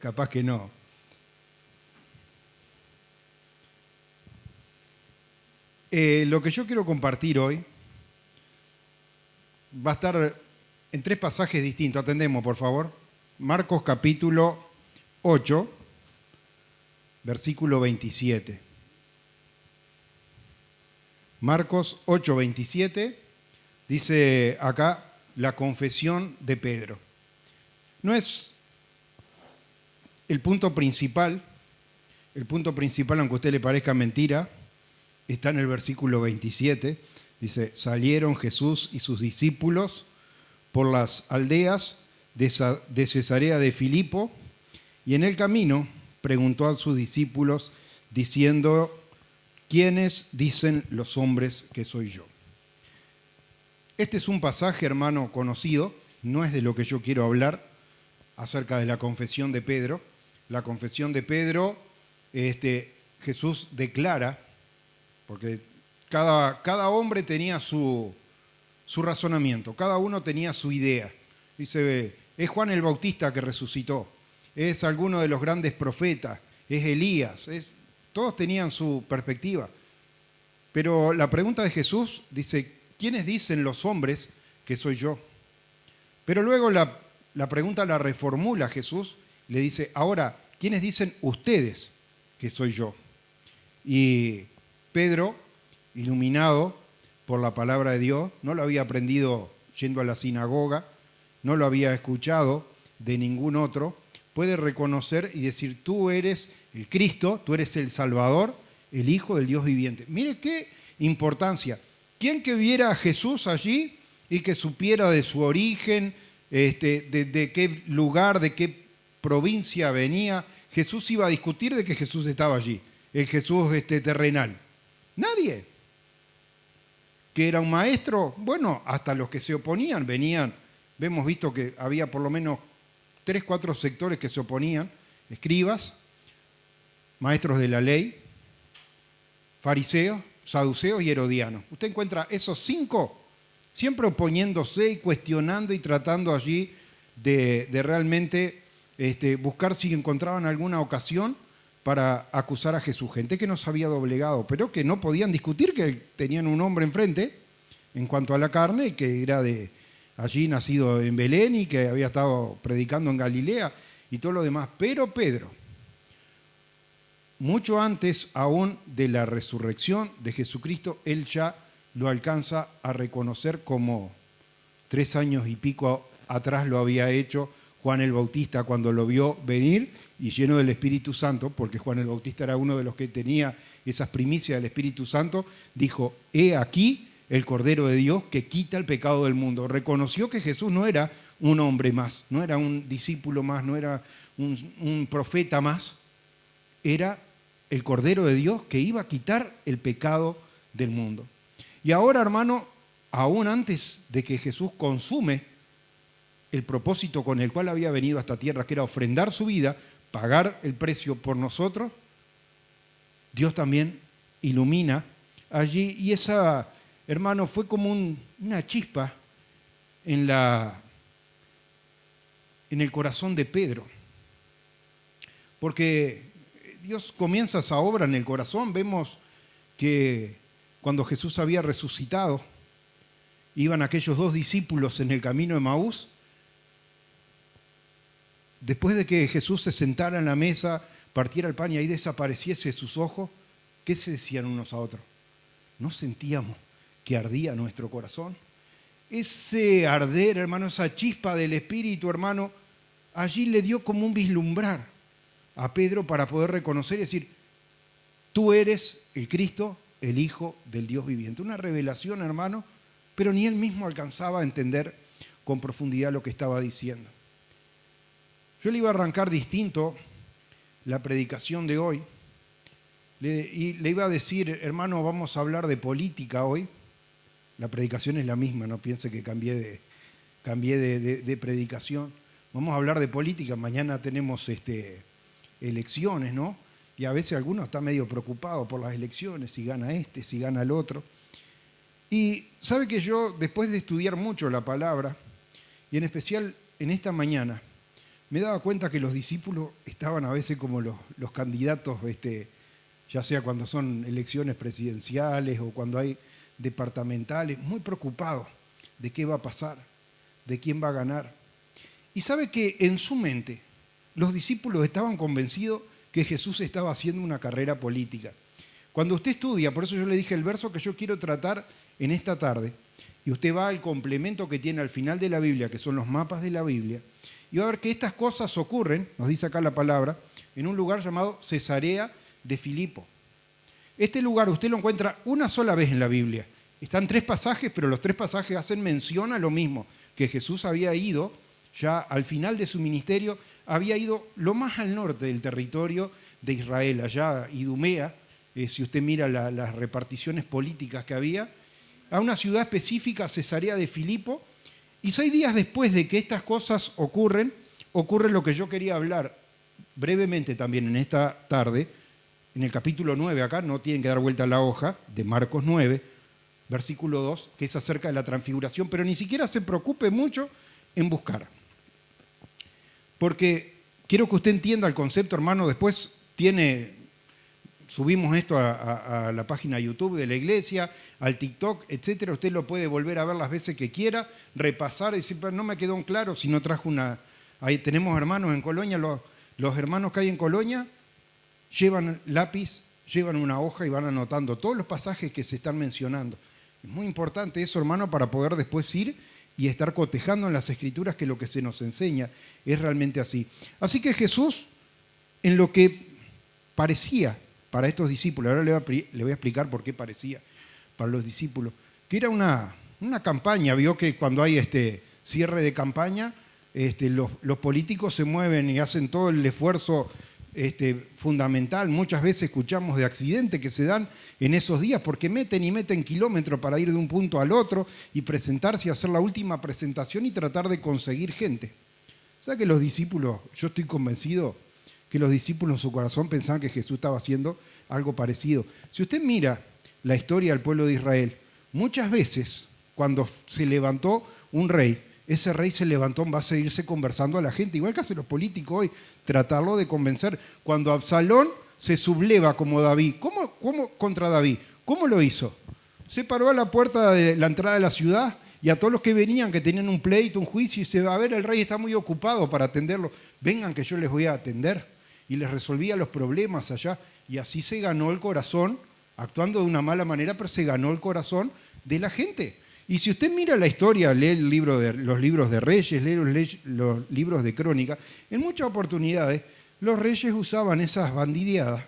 Capaz que no. Lo que yo quiero compartir hoy va a estar en tres pasajes distintos. Atendemos, por favor. Marcos capítulo 8, versículo 27. Marcos 8, 27, dice acá la confesión de Pedro. No es el punto principal, aunque a usted le parezca mentira, está en el versículo 27, dice, salieron Jesús y sus discípulos por las aldeas de Cesarea de Filipo, y en el camino preguntó a sus discípulos diciendo, ¿quiénes dicen los hombres que soy yo? Este es un pasaje, hermano, conocido, no es de lo que yo quiero hablar acerca de la confesión de Pedro. La confesión de Pedro, Jesús declara, porque cada hombre tenía su razonamiento, cada uno tenía su idea. Dice, es Juan el Bautista que resucitó, es alguno de los grandes profetas, es Elías, todos tenían su perspectiva. Pero la pregunta de Jesús dice, ¿quiénes dicen los hombres que soy yo? Pero luego la pregunta la reformula Jesús, le dice, ahora, ¿quiénes dicen ustedes que soy yo? Y Pedro, iluminado por la palabra de Dios, no lo había aprendido yendo a la sinagoga, no lo había escuchado de ningún otro, puede reconocer y decir, tú eres el Cristo, tú eres el Salvador, el Hijo del Dios viviente. Mire qué importancia. ¿Quién que viera a Jesús allí y que supiera de su origen, de qué lugar, de qué provincia venía? Jesús iba a discutir de que Jesús estaba allí, el Jesús terrenal. Nadie. Que era un maestro, bueno, hasta los que se oponían venían. Hemos visto que había por lo menos 3, 4 sectores que se oponían, escribas, maestros de la ley, fariseos, saduceos y herodianos. Usted encuentra esos 5 siempre oponiéndose y cuestionando y tratando allí de realmente buscar si encontraban alguna ocasión para acusar a Jesús. Gente que no se había doblegado, pero que no podían discutir que tenían un hombre enfrente en cuanto a la carne, que era de allí nacido en Belén y que había estado predicando en Galilea y todo lo demás. Pero Pedro, mucho antes aún de la resurrección de Jesucristo, él ya lo alcanza a reconocer como 3 años y pico atrás lo había hecho Juan el Bautista cuando lo vio venir y lleno del Espíritu Santo, porque Juan el Bautista era uno de los que tenía esas primicias del Espíritu Santo, dijo, he aquí el Cordero de Dios que quita el pecado del mundo. Reconoció que Jesús no era un hombre más, no era un discípulo más, no era un profeta más, era el Cordero de Dios que iba a quitar el pecado del mundo. Y ahora, hermano, aún antes de que Jesús consume el propósito con el cual había venido a esta tierra, que era ofrendar su vida, pagar el precio por nosotros, Dios también ilumina allí. Y esa, hermano, fue como una chispa en el corazón de Pedro. Porque Dios comienza esa obra en el corazón. Vemos que cuando Jesús había resucitado, iban aquellos 2 discípulos en el camino de Emaús. Después de que Jesús se sentara en la mesa, partiera el pan y ahí desapareciese sus ojos, ¿qué se decían unos a otros? ¿No sentíamos que ardía nuestro corazón? Ese arder, hermano, esa chispa del Espíritu, hermano, allí le dio como un vislumbrar a Pedro para poder reconocer y decir, tú eres el Cristo, el Hijo del Dios viviente. Una revelación, hermano, pero ni él mismo alcanzaba a entender con profundidad lo que estaba diciendo. Yo le iba a arrancar distinto la predicación de hoy y le iba a decir, hermano, vamos a hablar de política hoy. La predicación es la misma, no piense que cambié de predicación. Vamos a hablar de política, mañana tenemos elecciones, ¿no? Y a veces alguno está medio preocupado por las elecciones, si gana si gana el otro. Y sabe que yo, después de estudiar mucho la palabra, y en especial en esta mañana, me daba cuenta que los discípulos estaban a veces como los candidatos, ya sea cuando son elecciones presidenciales o cuando hay departamentales, muy preocupados de qué va a pasar, de quién va a ganar. Y sabe que en su mente los discípulos estaban convencidos que Jesús estaba haciendo una carrera política. Cuando usted estudia, por eso yo le dije el verso que yo quiero tratar en esta tarde, y usted va al complemento que tiene al final de la Biblia, que son los mapas de la Biblia, y va a ver que estas cosas ocurren, nos dice acá la palabra, en un lugar llamado Cesarea de Filipo. Este lugar usted lo encuentra una sola vez en la Biblia. Están 3 pasajes, pero los 3 pasajes hacen mención a lo mismo, que Jesús había ido, ya al final de su ministerio, había ido lo más al norte del territorio de Israel, allá Idumea, si usted mira las reparticiones políticas que había, a una ciudad específica, Cesarea de Filipo, y 6 días después de que estas cosas ocurre lo que yo quería hablar brevemente también en esta tarde, en el capítulo 9, acá no tienen que dar vuelta a la hoja, de Marcos 9, versículo 2, que es acerca de la transfiguración, pero ni siquiera se preocupe mucho en buscar. Porque quiero que usted entienda el concepto, hermano, después subimos esto a la página de YouTube de la iglesia, al TikTok, etcétera. Usted lo puede volver a ver las veces que quiera, repasar y decir, pero no me quedó claro si no trajo una... Ahí tenemos hermanos en Colonia, los hermanos que hay en Colonia llevan lápiz, llevan una hoja y van anotando todos los pasajes que se están mencionando. Es muy importante eso, hermano, para poder después ir y estar cotejando en las Escrituras que lo que se nos enseña es realmente así. Así que Jesús, en lo que parecía para estos discípulos, ahora le voy a explicar por qué parecía para los discípulos, que era una campaña. Vio que cuando hay cierre de campaña, los políticos se mueven y hacen todo el esfuerzo fundamental. Muchas veces escuchamos de accidentes que se dan en esos días porque meten kilómetros para ir de un punto al otro y presentarse y hacer la última presentación y tratar de conseguir gente. O sea que los discípulos, yo estoy convencido que los discípulos en su corazón pensaban que Jesús estaba haciendo algo parecido. Si usted mira la historia del pueblo de Israel, muchas veces cuando se levantó un rey, ese rey se levantó en base a irse conversando a la gente, igual que hacen los políticos hoy, tratarlo de convencer. Cuando Absalón se subleva como David, ¿cómo contra David? ¿Cómo lo hizo? Se paró a la puerta de la entrada de la ciudad y a todos los que venían, que tenían un pleito, un juicio, y se va a ver, el rey está muy ocupado para atenderlo. Vengan que yo les voy a atender. Y les resolvía los problemas allá. Y así se ganó el corazón, actuando de una mala manera, pero se ganó el corazón de la gente. Y si usted mira la historia, lee los libros de Reyes, lee los libros de Crónica, en muchas oportunidades los reyes usaban esas bandideadas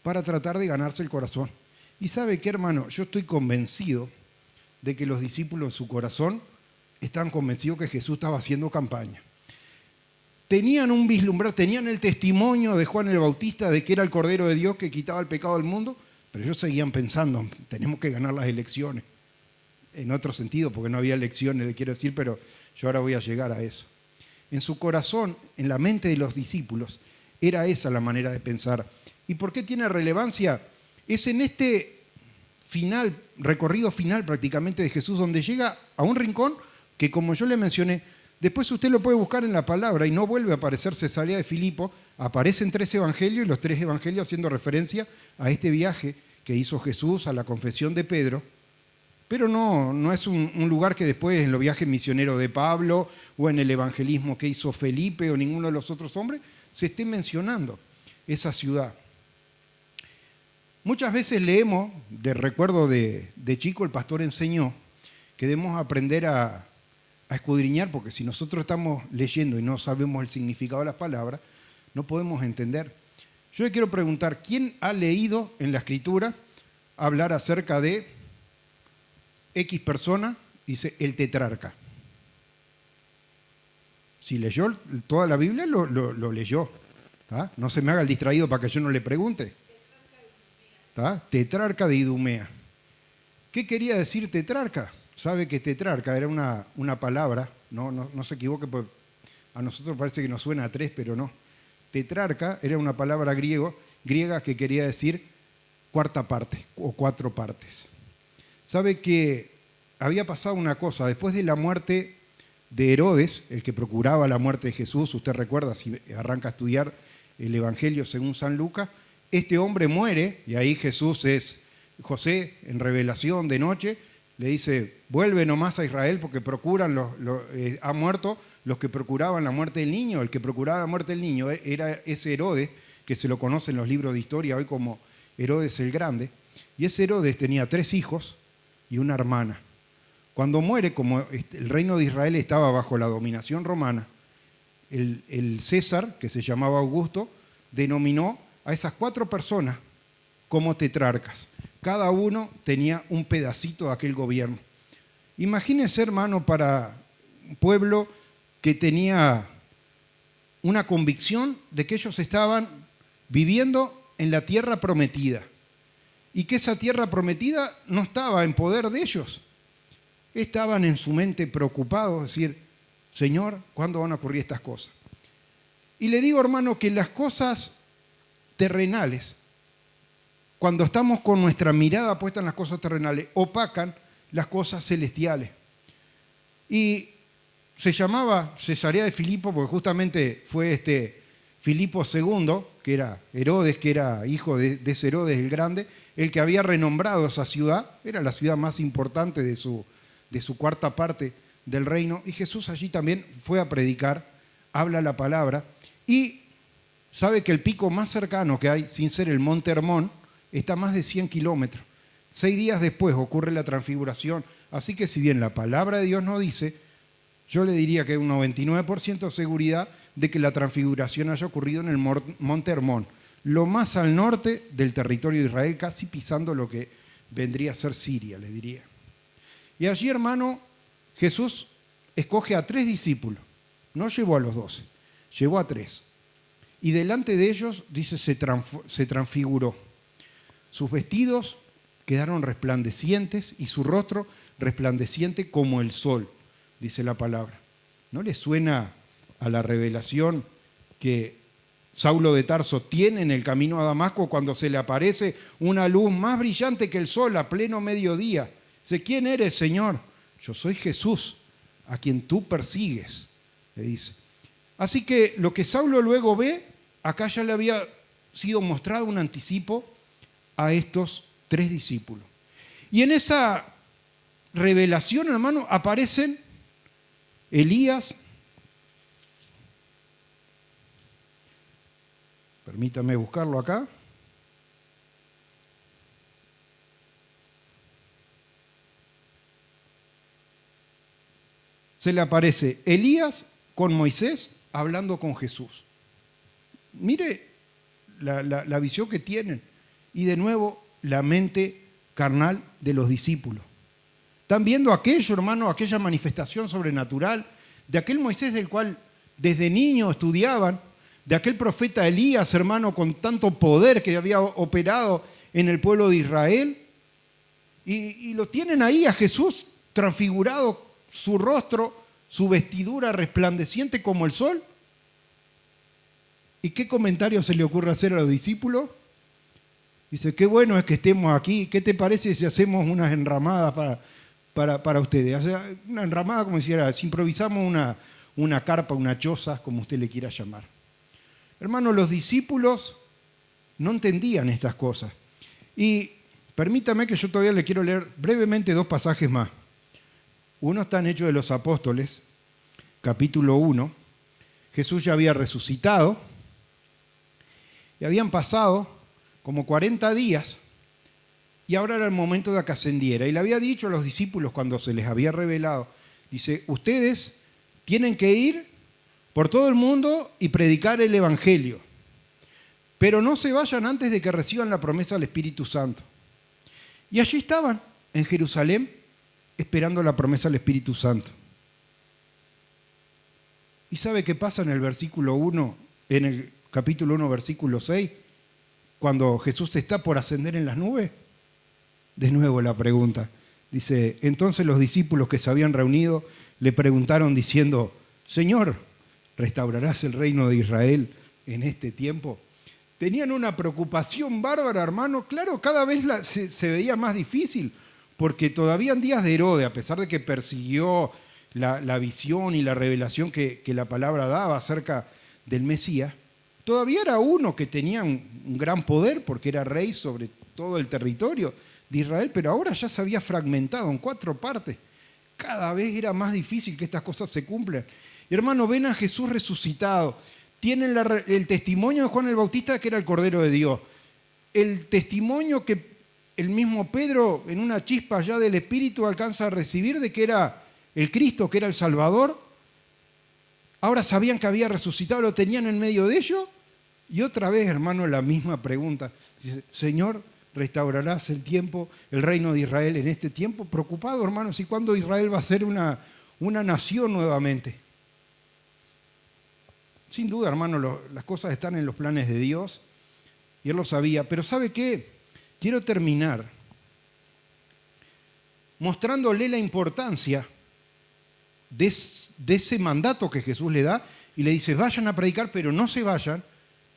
para tratar de ganarse el corazón. Y ¿sabe qué, hermano? Yo estoy convencido de que los discípulos en su corazón están convencidos que Jesús estaba haciendo campaña. Tenían un vislumbrar, tenían el testimonio de Juan el Bautista de que era el Cordero de Dios que quitaba el pecado del mundo, pero ellos seguían pensando, tenemos que ganar las elecciones. En otro sentido, porque no había elecciones, le quiero decir, pero yo ahora voy a llegar a eso. En su corazón, en la mente de los discípulos, era esa la manera de pensar. ¿Y por qué tiene relevancia? Es en este recorrido final prácticamente de Jesús, donde llega a un rincón que, como yo le mencioné, después usted lo puede buscar en la palabra y no vuelve a aparecer Cesarea de Filipo, aparecen 3 evangelios y los 3 evangelios haciendo referencia a este viaje que hizo Jesús, a la confesión de Pedro. Pero no es un lugar que después en los viajes misioneros de Pablo o en el evangelismo que hizo Felipe o ninguno de los otros hombres se esté mencionando esa ciudad. Muchas veces leemos, recuerdo de chico el pastor enseñó que debemos aprender a escudriñar, porque si nosotros estamos leyendo y no sabemos el significado de las palabras, no podemos entender. Yo le quiero preguntar, ¿quién ha leído en la Escritura hablar acerca de X persona? Dice el tetrarca. Si leyó toda la Biblia, lo leyó. ¿Tá? No se me haga el distraído para que yo no le pregunte. ¿Tá? Tetrarca de Idumea. ¿Qué quería decir tetrarca? Sabe que tetrarca era una palabra, no se equivoque, porque a nosotros parece que nos suena a 3, pero no. Tetrarca era una palabra griega que quería decir cuarta parte o 4 partes. Sabe que había pasado una cosa, después de la muerte de Herodes, el que procuraba la muerte de Jesús. Usted recuerda, si arranca a estudiar el Evangelio según San Lucas, este hombre muere, y ahí José, en revelación de noche, le dice, vuelve nomás a Israel porque ha muerto los que procuraban la muerte del niño. El que procuraba la muerte del niño era ese Herodes, que se lo conoce en los libros de historia hoy como Herodes el Grande. Y ese Herodes tenía 3 hijos y una hermana. Cuando muere, como el reino de Israel estaba bajo la dominación romana, el César, que se llamaba Augusto, denominó a esas 4 personas como tetrarcas. Cada uno tenía un pedacito de aquel gobierno. Imagínense, hermano, para un pueblo que tenía una convicción de que ellos estaban viviendo en la tierra prometida y que esa tierra prometida no estaba en poder de ellos. Estaban en su mente preocupados, decir, Señor, ¿cuándo van a ocurrir estas cosas? Y le digo, hermano, que las cosas terrenales, cuando estamos con nuestra mirada puesta en las cosas terrenales, opacan las cosas celestiales. Y se llamaba Cesarea de Filipo porque justamente fue Filipo II, que era Herodes, que era hijo de ese Herodes el Grande, el que había renombrado esa ciudad. Era la ciudad más importante de su cuarta parte del reino. Y Jesús allí también fue a predicar, habla la palabra. Y sabe que el pico más cercano que hay, sin ser el Monte Hermón, está a más de 100 kilómetros. 6 días después ocurre la transfiguración. Así que si bien la palabra de Dios no dice, yo le diría que hay un 99% de seguridad de que la transfiguración haya ocurrido en el Monte Hermón, lo más al norte del territorio de Israel, casi pisando lo que vendría a ser Siria, le diría. Y allí, hermano, Jesús escoge a 3 discípulos. No llevó a los 12, llevó a 3. Y delante de ellos, dice, se transfiguró. Sus vestidos quedaron resplandecientes y su rostro resplandeciente como el sol, dice la palabra. ¿No le suena a la revelación que Saulo de Tarso tiene en el camino a Damasco cuando se le aparece una luz más brillante que el sol a pleno mediodía? Dice, ¿quién eres, Señor? Yo soy Jesús, a quien tú persigues, le dice. Así que lo que Saulo luego ve, acá ya le había sido mostrado un anticipo a estos 3 discípulos. Y en esa revelación, hermano, aparecen Elías, permítame buscarlo acá, se le aparece Elías con Moisés hablando con Jesús. Mire la visión que tienen. Y de nuevo, la mente carnal de los discípulos. Están viendo aquello, hermano, aquella manifestación sobrenatural, de aquel Moisés del cual desde niño estudiaban, de aquel profeta Elías, hermano, con tanto poder que había operado en el pueblo de Israel. Y lo tienen ahí a Jesús transfigurado, su rostro, su vestidura resplandeciente como el sol. ¿Y qué comentario se le ocurre hacer a los discípulos? Dice, qué bueno es que estemos aquí. ¿Qué te parece si hacemos unas enramadas para ustedes? O sea, una enramada, como decía, si improvisamos una carpa, una choza, como usted le quiera llamar. Hermano, los discípulos no entendían estas cosas. Y permítame que yo todavía le quiero leer brevemente 2 pasajes más. Uno está en Hechos de los Apóstoles, capítulo 1. Jesús ya había resucitado y habían pasado como 40 días, y ahora era el momento de que ascendiera. Y le había dicho a los discípulos cuando se les había revelado, dice, ustedes tienen que ir por todo el mundo y predicar el Evangelio, pero no se vayan antes de que reciban la promesa del Espíritu Santo. Y allí estaban, en Jerusalén, esperando la promesa del Espíritu Santo. ¿Y sabe qué pasa en el versículo 1, en el capítulo 1, versículo 6? Cuando Jesús está por ascender en las nubes, de nuevo la pregunta. Dice, entonces los discípulos que se habían reunido le preguntaron diciendo, Señor, ¿restaurarás el reino de Israel en este tiempo? Tenían una preocupación bárbara, hermano. Claro, cada vez se veía más difícil, porque todavía en días de Herodes, a pesar de que persiguió la visión y la revelación que la palabra daba acerca del Mesías, todavía era uno que tenía un gran poder porque era rey sobre todo el territorio de Israel, pero ahora ya se había fragmentado en 4 partes. Cada vez era más difícil que estas cosas se cumplan. Hermano, ven a Jesús resucitado. Tienen el testimonio de Juan el Bautista que era el Cordero de Dios. El testimonio que el mismo Pedro, en una chispa ya del Espíritu, alcanza a recibir de que era el Cristo, que era el Salvador. Ahora sabían que había resucitado, lo tenían en medio de ellos. Y otra vez, hermano, la misma pregunta. Dice, Señor, ¿restaurarás el tiempo, el reino de Israel en este tiempo? Preocupado, hermanos, ¿y cuándo Israel va a ser una nación nuevamente? Sin duda, hermano, las cosas están en los planes de Dios y Él lo sabía. Pero ¿sabe qué? Quiero terminar mostrándole la importancia de ese mandato que Jesús le da y le dice, vayan a predicar, pero no se vayan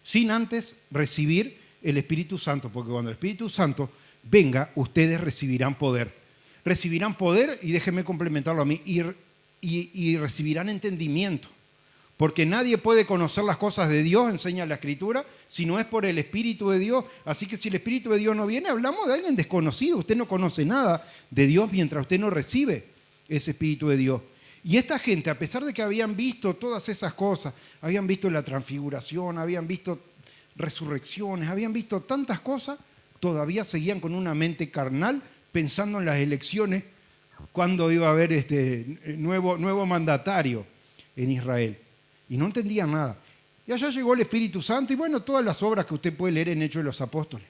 sin antes recibir el Espíritu Santo, porque cuando el Espíritu Santo venga, ustedes recibirán poder. Recibirán poder, y déjenme complementarlo a mí, y recibirán entendimiento. Porque nadie puede conocer las cosas de Dios, enseña la Escritura, si no es por el Espíritu de Dios. Así que si el Espíritu de Dios no viene, hablamos de alguien desconocido. Usted no conoce nada de Dios mientras usted no recibe ese Espíritu de Dios. Y esta gente, a pesar de que habían visto todas esas cosas, habían visto la transfiguración, habían visto resurrecciones, habían visto tantas cosas, todavía seguían con una mente carnal pensando en las elecciones, cuando iba a haber nuevo mandatario en Israel. Y no entendían nada. Y allá llegó el Espíritu Santo y bueno, todas las obras que usted puede leer en Hechos de los Apóstoles.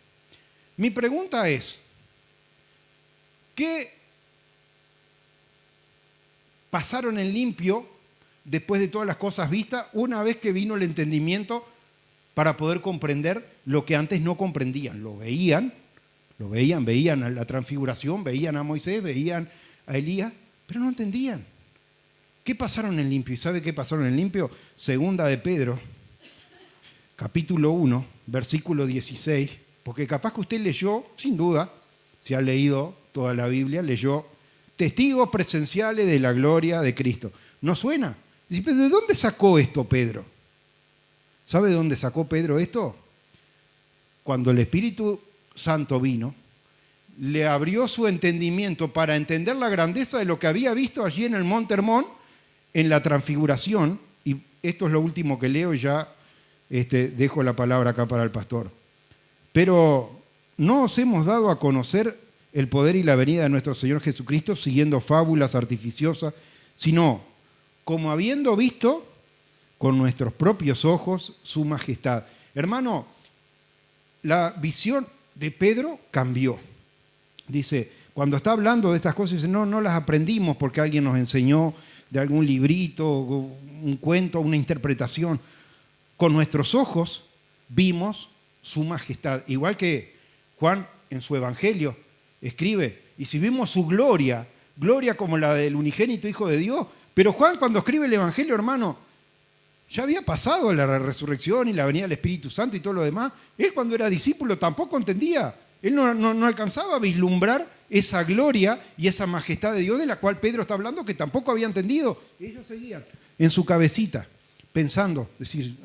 Mi pregunta es, ¿qué pasaron en limpio después de todas las cosas vistas una vez que vino el entendimiento para poder comprender lo que antes no comprendían? Lo veían a la transfiguración, veían a Moisés, veían a Elías, pero no entendían. ¿Qué pasaron en limpio? ¿Y sabe qué pasaron en limpio? Segunda de Pedro, capítulo 1, versículo 16, porque capaz que usted leyó, sin duda, si ha leído toda la Biblia, leyó testigos presenciales de la gloria de Cristo. ¿No suena? Dice, ¿de dónde sacó esto Pedro? ¿Sabe de dónde sacó Pedro esto? Cuando el Espíritu Santo vino, le abrió su entendimiento para entender la grandeza de lo que había visto allí en el Monte Hermón, en la transfiguración, y esto es lo último que leo y ya dejo la palabra acá para el pastor. Pero no os hemos dado a conocer el poder y la venida de nuestro Señor Jesucristo siguiendo fábulas artificiosas, sino como habiendo visto con nuestros propios ojos su majestad. Hermano, la visión de Pedro cambió. Dice, cuando está hablando de estas cosas, dice, no las aprendimos porque alguien nos enseñó de algún librito, un cuento, una interpretación. Con nuestros ojos vimos su majestad. Igual que Juan en su evangelio escribe, y si vimos su gloria como la del unigénito Hijo de Dios, pero Juan cuando escribe el evangelio, hermano, ya había pasado la resurrección y la venida del Espíritu Santo y todo lo demás. Él cuando era discípulo tampoco entendía. Él no alcanzaba a vislumbrar esa gloria y esa majestad de Dios de la cual Pedro está hablando, que tampoco había entendido. Ellos seguían en su cabecita, pensando, decir,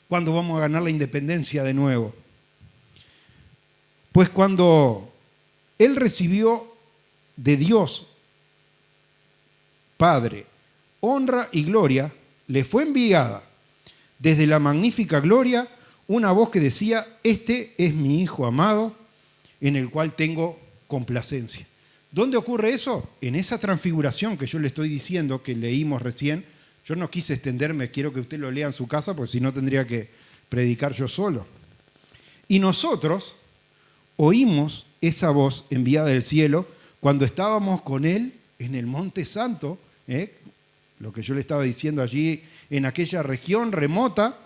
¿cuándo vamos a ganar la independencia de nuevo? Pues cuando él recibió de Dios, Padre, honra y gloria, le fue enviada desde la magnífica gloria una voz que decía, este es mi Hijo amado, en el cual tengo complacencia. ¿Dónde ocurre eso? En esa transfiguración que yo le estoy diciendo, que leímos recién. Yo no quise extenderme, quiero que usted lo lea en su casa, porque si no tendría que predicar yo solo. Y nosotros oímos esa voz enviada del cielo cuando estábamos con Él en el Monte Santo, lo que yo le estaba diciendo allí en aquella región remota.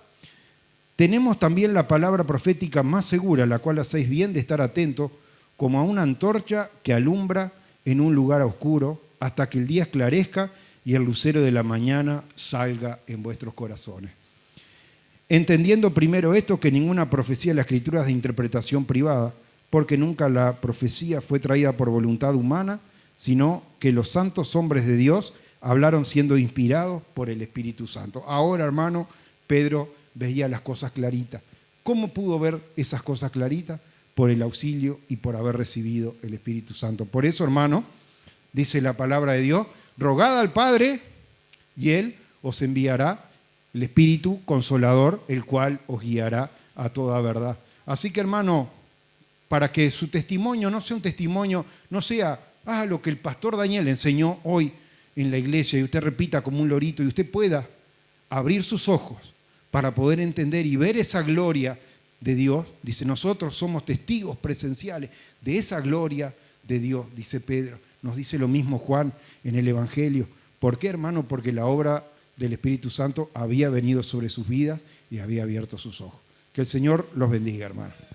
Tenemos también la palabra profética más segura, la cual hacéis bien de estar atentos, como a una antorcha que alumbra en un lugar oscuro, hasta que el día esclarezca y el lucero de la mañana salga en vuestros corazones. Entendiendo primero esto, que ninguna profecía de la Escritura es de interpretación privada, porque nunca la profecía fue traída por voluntad humana, sino que los santos hombres de Dios hablaron siendo inspirados por el Espíritu Santo. Ahora, hermano, Pedro veía las cosas claritas. ¿Cómo pudo ver esas cosas claritas? Por el auxilio y por haber recibido el Espíritu Santo. Por eso, hermano, dice la palabra de Dios, rogad al Padre y Él os enviará el Espíritu Consolador, el cual os guiará a toda verdad. Así que, hermano, para que su testimonio no sea un testimonio, no sea, lo que el pastor Daniel enseñó hoy en la iglesia y usted repita como un lorito y usted pueda abrir sus ojos para poder entender y ver esa gloria de Dios. Dice, nosotros somos testigos presenciales de esa gloria de Dios, dice Pedro. Nos dice lo mismo Juan en el Evangelio. ¿Por qué, hermano? Porque la obra del Espíritu Santo había venido sobre sus vidas y había abierto sus ojos. Que el Señor los bendiga, hermano.